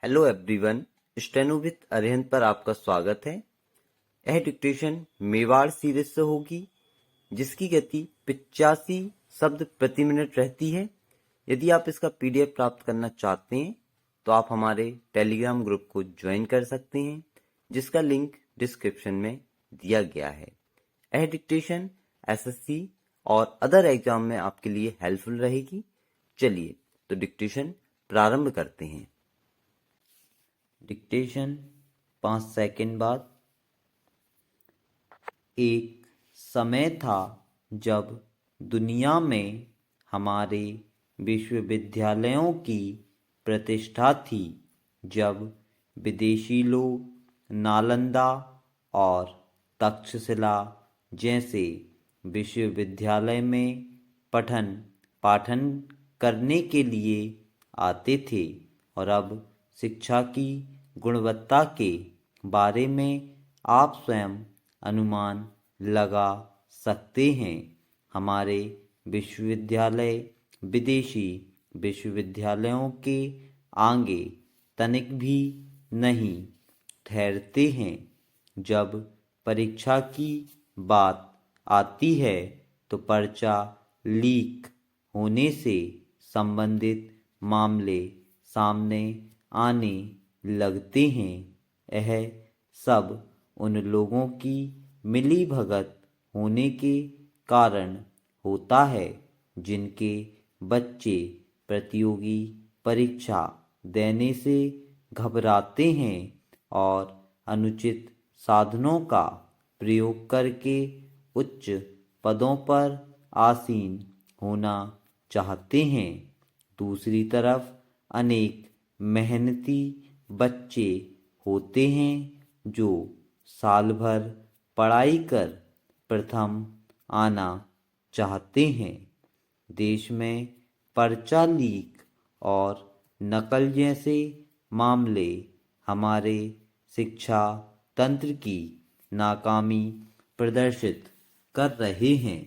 Hello everyone, steno with Arihant पर आपका स्वागत है। यह डिक्टेशन मेवाड़ सीरीज से होगी, जिसकी गति 85 शब्द प्रति मिनट रहती है। यदि आप इसका पीडीएफ प्राप्त करना चाहते हैं तो आप हमारे टेलीग्राम ग्रुप को ज्वाइन कर सकते हैं, जिसका लिंक डिस्क्रिप्शन में दिया गया है। यह डिक्टेशन एसएससी और अदर एग्जाम में आपके लिए हेल्पफुल रहेगी। चलिए तो डिक्टेशन प्रारंभ करते हैं। डिक्टेशन 5 सेकंड बाद। एक समय था जब दुनिया में हमारे विश्वविद्यालयों की प्रतिष्ठा थी, जब विदेशी लोग नालंदा और तक्षशिला जैसे विश्वविद्यालय में पठन पाठन करने के लिए आते थे। और अब शिक्षा की गुणवत्ता के बारे में आप स्वयं अनुमान लगा सकते हैं। हमारे विश्वविद्यालय विदेशी विश्वविद्यालयों के आगे तनिक भी नहीं ठहरते हैं। जब परीक्षा की बात आती है तो पर्चा लीक होने से संबंधित मामले सामने आने लगते हैं। यह सब उन लोगों की मिलीभगत होने के कारण होता है जिनके बच्चे प्रतियोगी परीक्षा देने से घबराते हैं और अनुचित साधनों का प्रयोग करके उच्च पदों पर आसीन होना चाहते हैं। दूसरी तरफ अनेक मेहनती बच्चे होते हैं जो साल भर पढ़ाई कर प्रथम आना चाहते हैं। देश में पर्चा लीक और नकल जैसे मामले हमारे शिक्षा तंत्र की नाकामी प्रदर्शित कर रहे हैं।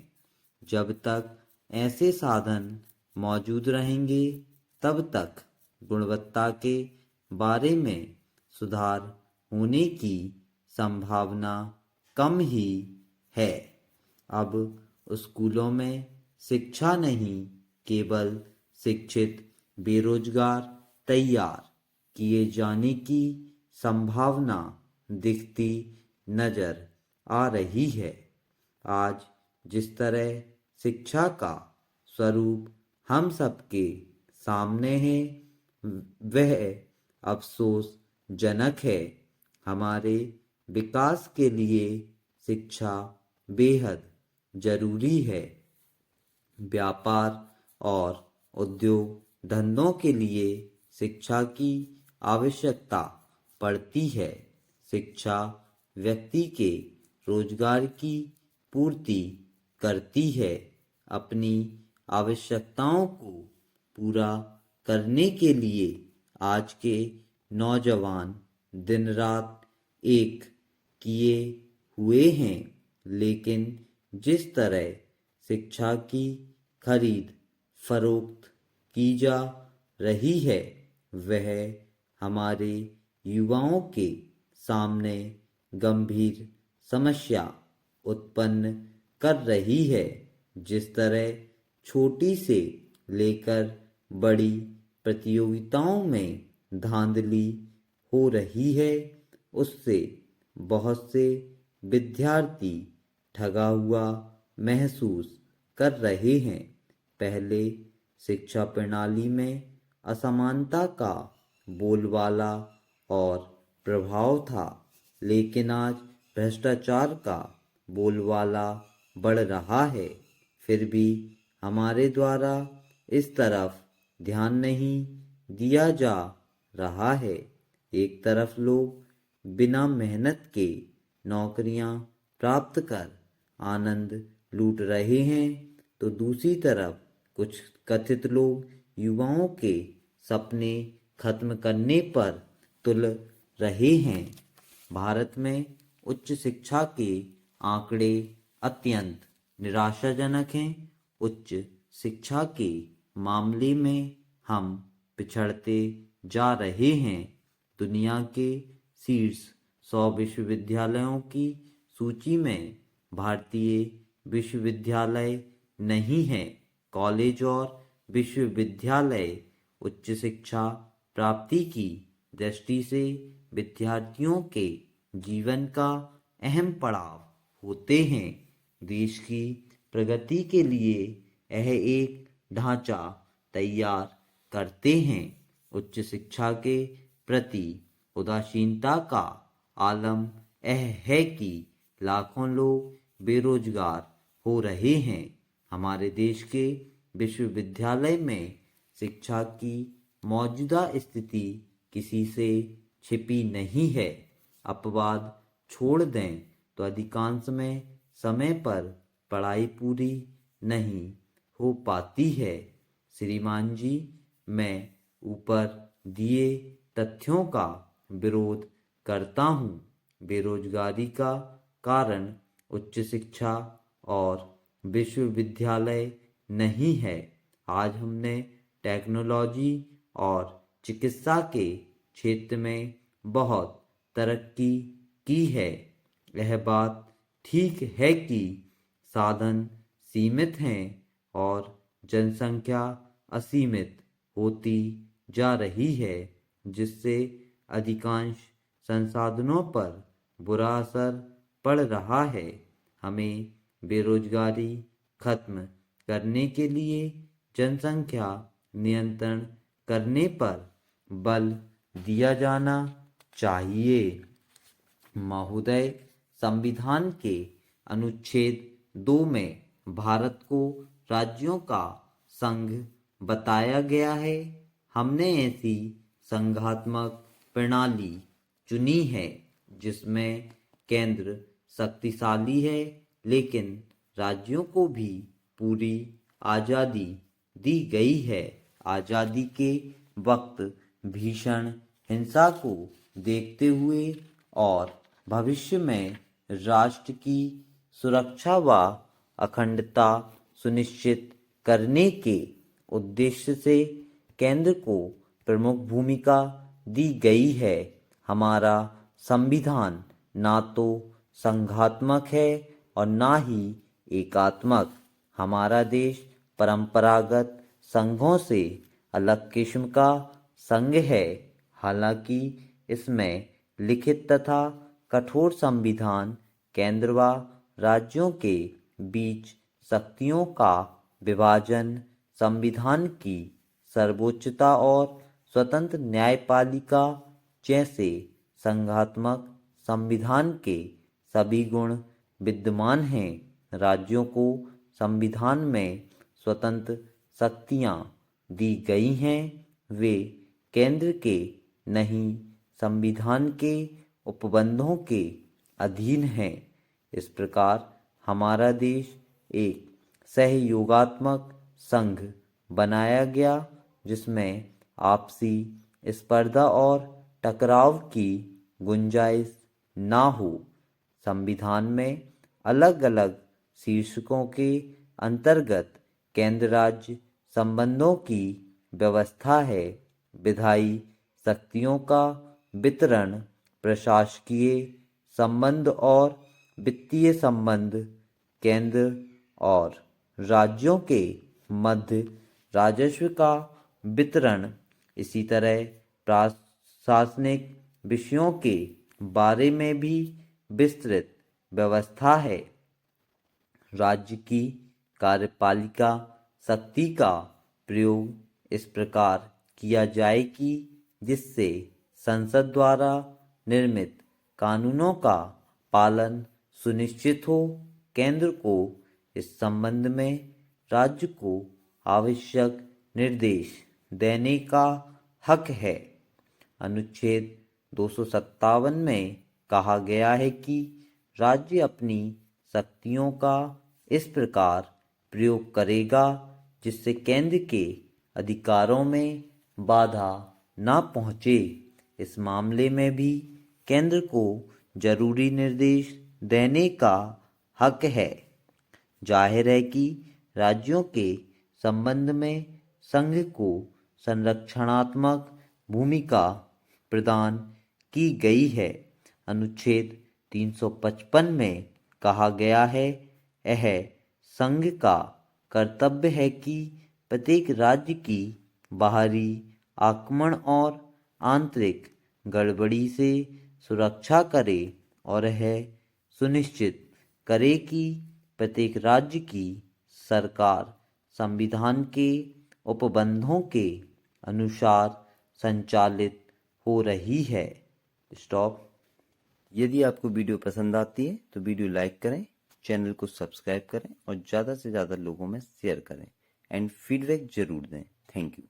जब तक ऐसे साधन मौजूद रहेंगे, तब तक गुणवत्ता के बारे में सुधार होने की संभावना कम ही है। अब स्कूलों में शिक्षा नहीं, केवल शिक्षित बेरोजगार तैयार किए जाने की संभावना दिखती नजर आ रही है। आज जिस तरह शिक्षा का स्वरूप हम सबके सामने है, वह अफसोसजनक है। हमारे विकास के लिए शिक्षा बेहद जरूरी है। व्यापार और उद्योग धंधों के लिए शिक्षा की आवश्यकता पड़ती है। शिक्षा व्यक्ति के रोजगार की पूर्ति करती है। अपनी आवश्यकताओं को पूरा करने के लिए आज के नौजवान दिन रात एक किए हुए हैं, लेकिन जिस तरह शिक्षा की खरीद फरोख्त की जा रही है, वह हमारे युवाओं के सामने गंभीर समस्या उत्पन्न कर रही है। जिस तरह छोटी से लेकर बड़ी प्रतियोगिताओं में धांधली हो रही है, उससे बहुत से विद्यार्थी ठगा हुआ महसूस कर रहे हैं। पहले शिक्षा प्रणाली में असमानता का बोलबाला और प्रभाव था, लेकिन आज भ्रष्टाचार का बोलबाला बढ़ रहा है। फिर भी हमारे द्वारा इस तरफ ध्यान नहीं दिया जा रहा है। एक तरफ लोग बिना मेहनत के नौकरियां प्राप्त कर आनंद लूट रहे हैं, तो दूसरी तरफ कुछ कथित लोग युवाओं के सपने खत्म करने पर तुल रहे हैं। भारत में उच्च शिक्षा के आंकड़े अत्यंत निराशाजनक हैं। उच्च शिक्षा के मामले में हम पिछड़ते जा रहे हैं। दुनिया के शीर्ष 100 विश्वविद्यालयों की सूची में भारतीय विश्वविद्यालय नहीं है। कॉलेज और विश्वविद्यालय उच्च शिक्षा प्राप्ति की दृष्टि से विद्यार्थियों के जीवन का अहम पड़ाव होते हैं। देश की प्रगति के लिए यह एक ढांचा तैयार करते हैं। उच्च शिक्षा के प्रति उदासीनता का आलम यह है कि लाखों लोग बेरोजगार हो रहे हैं। हमारे देश के विश्वविद्यालय में शिक्षा की मौजूदा स्थिति किसी से छिपी नहीं है। अपवाद छोड़ दें तो अधिकांश में समय पर पढ़ाई पूरी नहीं हो पाती है। श्रीमान जी, मैं ऊपर दिए तथ्यों का विरोध करता हूँ। बेरोजगारी का कारण उच्च शिक्षा और विश्वविद्यालय नहीं है। आज हमने टेक्नोलॉजी और चिकित्सा के क्षेत्र में बहुत तरक्की की है। यह बात ठीक है कि साधन सीमित हैं और जनसंख्या असीमित होती जा रही है, जिससे अधिकांश संसाधनों पर बुरा असर पड़ रहा है। हमें बेरोजगारी खत्म करने के लिए जनसंख्या नियंत्रण करने पर बल दिया जाना चाहिए। महोदय, संविधान के अनुच्छेद 2 में भारत को राज्यों का संघ बताया गया है। हमने ऐसी संघात्मक प्रणाली चुनी है जिसमें केंद्र शक्तिशाली है, लेकिन राज्यों को भी पूरी आज़ादी दी गई है। आज़ादी के वक्त भीषण हिंसा को देखते हुए और भविष्य में राष्ट्र की सुरक्षा व अखंडता सुनिश्चित करने के उद्देश्य से केंद्र को प्रमुख भूमिका दी गई है। हमारा संविधान ना तो संघात्मक है और ना ही एकात्मक। हमारा देश परंपरागत संघों से अलग किस्म का संघ है। हालांकि इसमें लिखित तथा कठोर संविधान केंद्र व राज्यों के बीच शक्तियों का विभाजन, संविधान की सर्वोच्चता और स्वतंत्र न्यायपालिका जैसे संघात्मक संविधान के सभी गुण विद्यमान हैं। राज्यों को संविधान में स्वतंत्र शक्तियां दी गई हैं। वे केंद्र के नहीं, संविधान के उपबंधों के अधीन हैं। इस प्रकार हमारा देश एक सहयोगात्मक संघ बनाया गया, जिसमें आपसी स्पर्धा और टकराव की गुंजाइश ना हो। संविधान में अलग अलग शीर्षकों के अंतर्गत केंद्र राज्य संबंधों की व्यवस्था है। विधायी शक्तियों का वितरण, प्रशासकीय संबंध और वित्तीय संबंध केंद्र और राज्यों के मध्य राजस्व का वितरण, इसी तरह प्रशासनिक विषयों के बारे में भी विस्तृत व्यवस्था है। राज्य की कार्यपालिका शक्ति का प्रयोग इस प्रकार किया जाए कि जिससे संसद द्वारा निर्मित कानूनों का पालन सुनिश्चित हो। केंद्र को इस संबंध में राज्य को आवश्यक निर्देश देने का हक है। अनुच्छेद 257 में कहा गया है कि राज्य अपनी शक्तियों का इस प्रकार प्रयोग करेगा जिससे केंद्र के अधिकारों में बाधा न पहुंचे। इस मामले में भी केंद्र को जरूरी निर्देश देने का हक है। जाहिर है कि राज्यों के संबंध में संघ को संरक्षणात्मक भूमिका प्रदान की गई है। अनुच्छेद 355 में कहा गया है, यह संघ का कर्तव्य है कि प्रत्येक राज्य की बाहरी आक्रमण और आंतरिक गड़बड़ी से सुरक्षा करे और यह सुनिश्चित करे कि प्रत्येक राज्य की सरकार संविधान के उपबंधों के अनुसार संचालित हो रही है। स्टॉप। यदि आपको वीडियो पसंद आती है तो वीडियो लाइक करें, चैनल को सब्सक्राइब करें और ज़्यादा से ज़्यादा लोगों में शेयर करें एंड फीडबैक जरूर दें। Thank you.